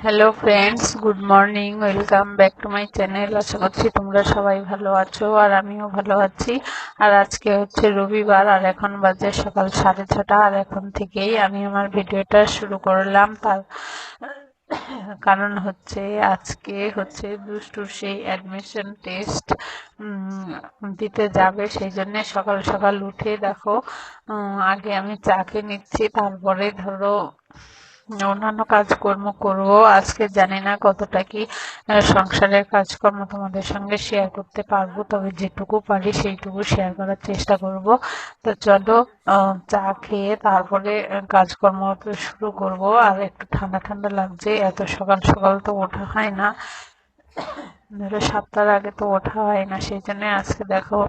Hello friends, good morning, welcome back to my channel. আশা করছি তোমরা সবাই ভালো আছো আর আমিও ভালো আছি। আর আজকে হচ্ছে রবিবার আর এখন বাজে সকাল 6:30। আর এখন থেকেই আমি আমার ভিডিওটা শুরু করলাম। তার কারণ হচ্ছে আজকে হচ্ছে দুষ্টুর সেই অ্যাডমিশন টেস্ট দিতে যাবে, সেই জন্য সকাল সকাল উঠে দেখো আগে আমি চা খেয়ে নিচ্ছি, তারপরে ধরো অন্যান্য কাজকর্ম করব। আজকে জানি না কতটা কি সংসারের কাজকর্ম তোমাদের সঙ্গে শেয়ার করতে পারবো, তবে যেটুকু পারি সেইটুকু শেয়ার করার চেষ্টা করব। তো চলো চা খেয়ে তারপরে কাজকর্ম শুরু করব। আর একটু ঠান্ডা ঠান্ডা লাগছে, এত সকাল সকাল তো ওঠা হয় না, ধরো 7টার আগে তো ওঠা হয় না, সেই জন্য আজকে দেখো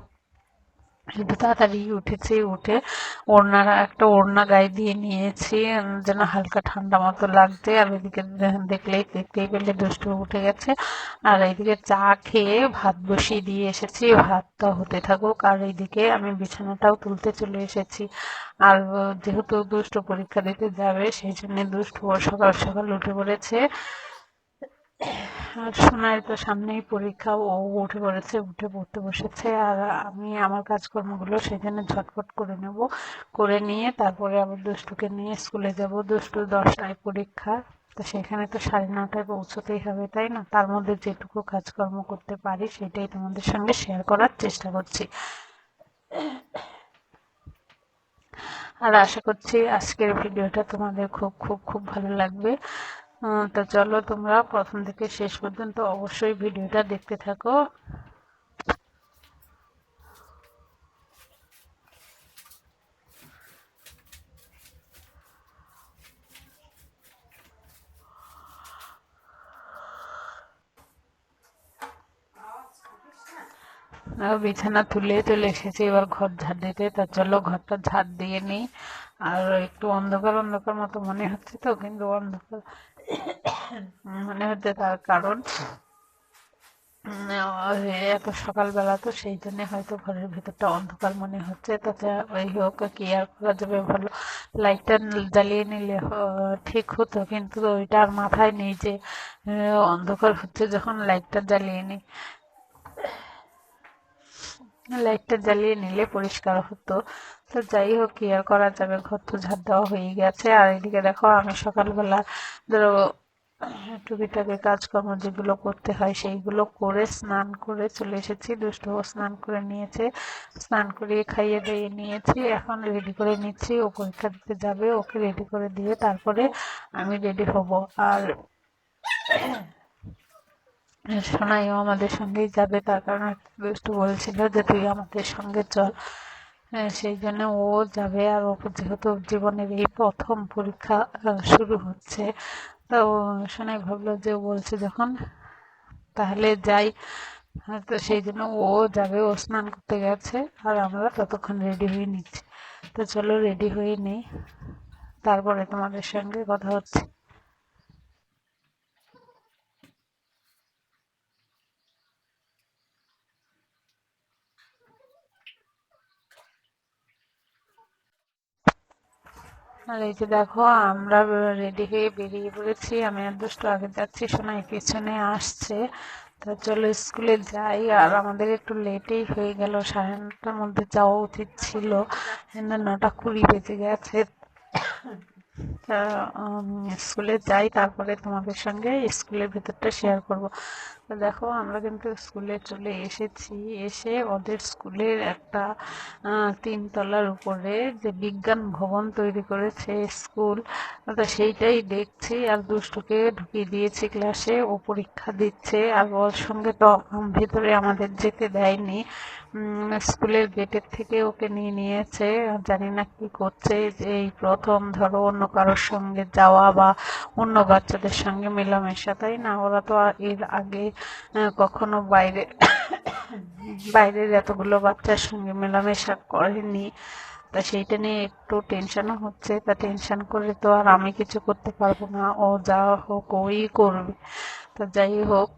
একটু তাড়াতাড়ি উঠেছি। উঠে একটা ওড়না গায়ে দিয়ে নিয়েছি যেন হালকা ঠান্ডা মতো লাগছে। আর এদিকে দেখতেই পেলে দুষ্টু উঠে গেছে। আর এইদিকে চা খেয়ে ভাত বসিয়ে দিয়ে এসেছি, ভাতটা হতে থাকুক। আর এইদিকে আমি বিছানাটাও তুলতে চলে এসেছি। আর যেহেতু দুষ্টু পরীক্ষা দিতে যাবে, সেই জন্য দুষ্টু সকাল সকাল উঠে পড়েছে। আর সোনার তো সামনেই পরীক্ষা, ও উঠে পড়েছে, উঠে পড়তে বসেছে। আর আমি আমার কাজকর্মগুলো সেখানে ঝটপট করে নেব, করে নিয়ে তারপরে আবার দুষ্টুকে নিয়ে স্কুলে যাব। দুষ্টু 10টায় পরীক্ষা, তো সেখানে তো 9:30টায় পৌঁছতেই হবে, তাই না? তার মধ্যে যেটুকু কাজকর্ম করতে পারি সেটাই তোমাদের সঙ্গে শেয়ার করার চেষ্টা করছি। আর আশা করছি আজকের ভিডিওটা তোমাদের খুব খুব খুব ভালো লাগবে। তো চলো তোমরা প্রথম থেকে শেষ পর্যন্ত অবশ্যই ভিডিওটা দেখতে থাকো। বিছানা তুলে চলে এসেছি এবার ঘর ঝাড় দিতে। তা চলো ঘরটা ঝাড় দিয়ে নিই। আর একটু অন্ধকার অন্ধকার মতো মনে হচ্ছে, তো কিন্তু অন্ধকার মনে হচ্ছে তার কারণ এত সকালবেলা, তো সেই জন্য হয়তো ঘরের ভেতরটা অন্ধকার মনে হচ্ছে। তাতে ওই হোক, কি আর করা যাবে ভালো, লাইটটা জ্বালিয়ে নিলে ঠিক হতো, কিন্তু ওইটা আর মাথায় নেই যে অন্ধকার হচ্ছে যখন লাইটটা জ্বালিয়ে নিই, লাইটটা জ্বালিয়ে নিলে পরিষ্কার হতো। তো যাই হোক, কি আর করা যাবে, ঘর তো ঝাড় দেওয়া হয়ে গেছে। আর এদিকে দেখো আমি সকালবেলা ধরো টুকিটাকি কাজকর্ম যেগুলো করতে হয় সেইগুলো করে স্নান করে চলে এসেছি। দুষ্টুও স্নান করে নিয়েছে, স্নান করিয়ে খাইয়ে দিয়ে নিয়েছি, এখন রেডি করে নিচ্ছি। ও পরীক্ষা দিতে যাবে, ওকে রেডি করে দিয়ে তারপরে আমি রেডি হব। আর সোনাইও আমাদের সঙ্গেই যাবে, তার কারণ দুষ্টু বলছিল যে তুই আমাদের সঙ্গে চল। সেই জন্য ও যাবে। আর ও যেহেতু জীবনের এই প্রথম পরীক্ষা শুরু হচ্ছে, তো সোনাই ভাবলো যে ও বলছে যখন তাহলে যাই। তো সেই জন্য ও যাবে, ও স্নান করতে গেছে আর আমরা ততক্ষণ রেডি হয়ে নিচ্ছি। তো চলো রেডি হয়ে নিই, তারপরে তোমাদের সঙ্গে কথা হচ্ছে। আর এই যে দেখো আমরা রেডি হয়ে বেরিয়ে পড়েছি। আমি আর দুষ্টু আগে যাচ্ছি, সোনাই পিছনে আসছে। তা চলো স্কুলে যাই। আর আমাদের একটু লেটেই হয়ে গেল, 9:30টার মধ্যে যাওয়া উচিত ছিল, 9:20 বেজে গেছে। স্কুলে যাই, তারপরে তোমাদের সঙ্গে স্কুলের ভেতরটা শেয়ার করব। তো দেখো আমরা কিন্তু স্কুলে চলে এসেছি। এসে ওদের স্কুলের একটা 3তলার উপরে যে বিজ্ঞান ভবন তৈরি করেছে স্কুল, তো সেইটাই দেখছি। আর দুষ্টুকে ঢুকিয়ে দিয়েছি ক্লাসে, ও পরীক্ষা দিচ্ছে। আর ওর সঙ্গে তো ভেতরে আমাদের যেতে দেয়নি, স্কুলের গেটের থেকে ওকে নিয়ে নিয়েছে। জানি না কি করছে, যে এই প্রথম ধরো অন্য কারোর সঙ্গে যাওয়া বা অন্য বাচ্চাদের সঙ্গে মেলামেশা, তাই না? ওরা তো এর আগে কখনো বাইরের এতগুলো বাচ্চার সঙ্গে মেলামেশা করেনি। তা সেইটা নিয়ে একটু টেনশনও হচ্ছে। তা টেনশন করে তো আর আমি কিছু করতে পারবো না, ও যা হোক ওই করবে। তা যাই হোক,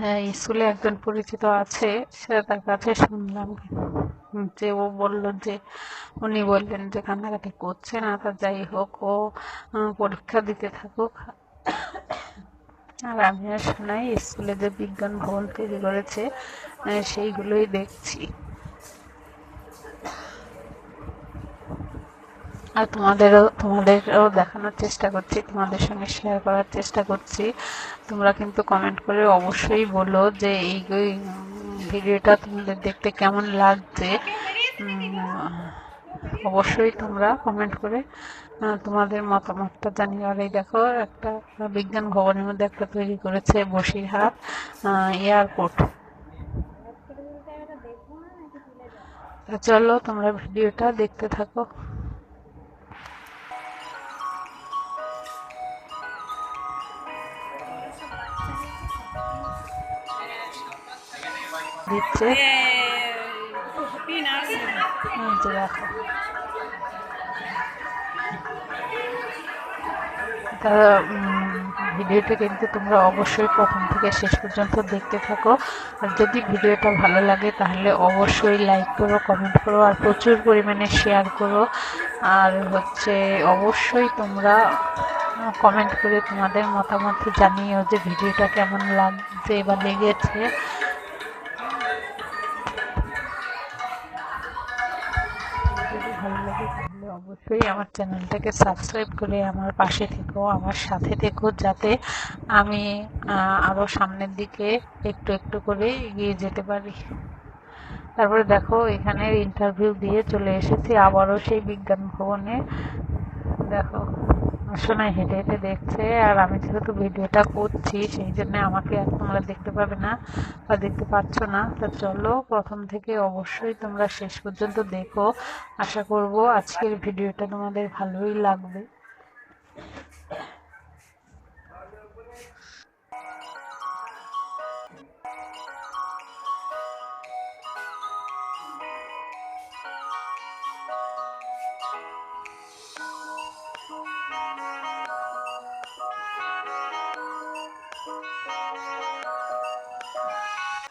হ্যাঁ স্কুলে একজন পরিচিত আছে, সে তার কাছে শুনলাম যে ও বললো যে উনি বললেন যে কান্নাকাটি করছে না। তা যাই হোক, ও পরীক্ষা দিতে থাকুক। আর আমি আর শোনাই স্কুলে যে বিজ্ঞান ভবন তৈরি করেছে সেইগুলোই দেখছি। আর তোমাদেরও দেখানোর চেষ্টা করছি, তোমাদের সঙ্গে শেয়ার করার চেষ্টা করছি। তোমরা কিন্তু কমেন্ট করে অবশ্যই বলো যে এই ভিডিওটা তোমাদের দেখতে কেমন লাগছে। অবশ্যই তোমরা কমেন্ট করে তোমাদের মতামতটা জানিও। আর এই দেখো একটা বিজ্ঞান ভবনের মধ্যে একটা তৈরি করেছে বসিরহাট এয়ারপোর্ট। চলো তোমরা ভিডিওটা দেখতে থাকো। দিচ্ছে দেখো ভিডিওটা কিন্তু তোমরা অবশ্যই প্রথম থেকে শেষ পর্যন্ত দেখতে থাকো। আর যদি ভিডিওটা ভালো লাগে তাহলে অবশ্যই লাইক করো, কমেন্ট করো, আর প্রচুর পরিমাণে শেয়ার করো। আর অবশ্যই তোমরা কমেন্ট করে তোমাদের মতামত জানিও যে ভিডিওটা কেমন লাগছে বা লেগেছে। যদি ভালো লাগে তাহলে অবশ্যই আমার চ্যানেলটাকে সাবস্ক্রাইব করে আমার পাশে থেকো, আমার সাথে থেকো, যাতে আমি আরও সামনের দিকে একটু একটু করে এগিয়ে যেতে পারি। তারপরে দেখো এখানে ইন্টারভিউ দিয়ে চলে এসেছি আবারও সেই বিজ্ঞান ভবনে। দেখো শোনাই হেঁটে হেঁটে দেখছে, আর আমি যেহেতু ভিডিওটা করছি সেই জন্য আমাকে আর তোমরা দেখতে পাবে না বা দেখতে পাচ্ছ না। তো চলো প্রথম থেকে অবশ্যই তোমরা শেষ পর্যন্ত দেখো। আশা করব আজকের ভিডিওটা তোমাদের ভালোই লাগবে।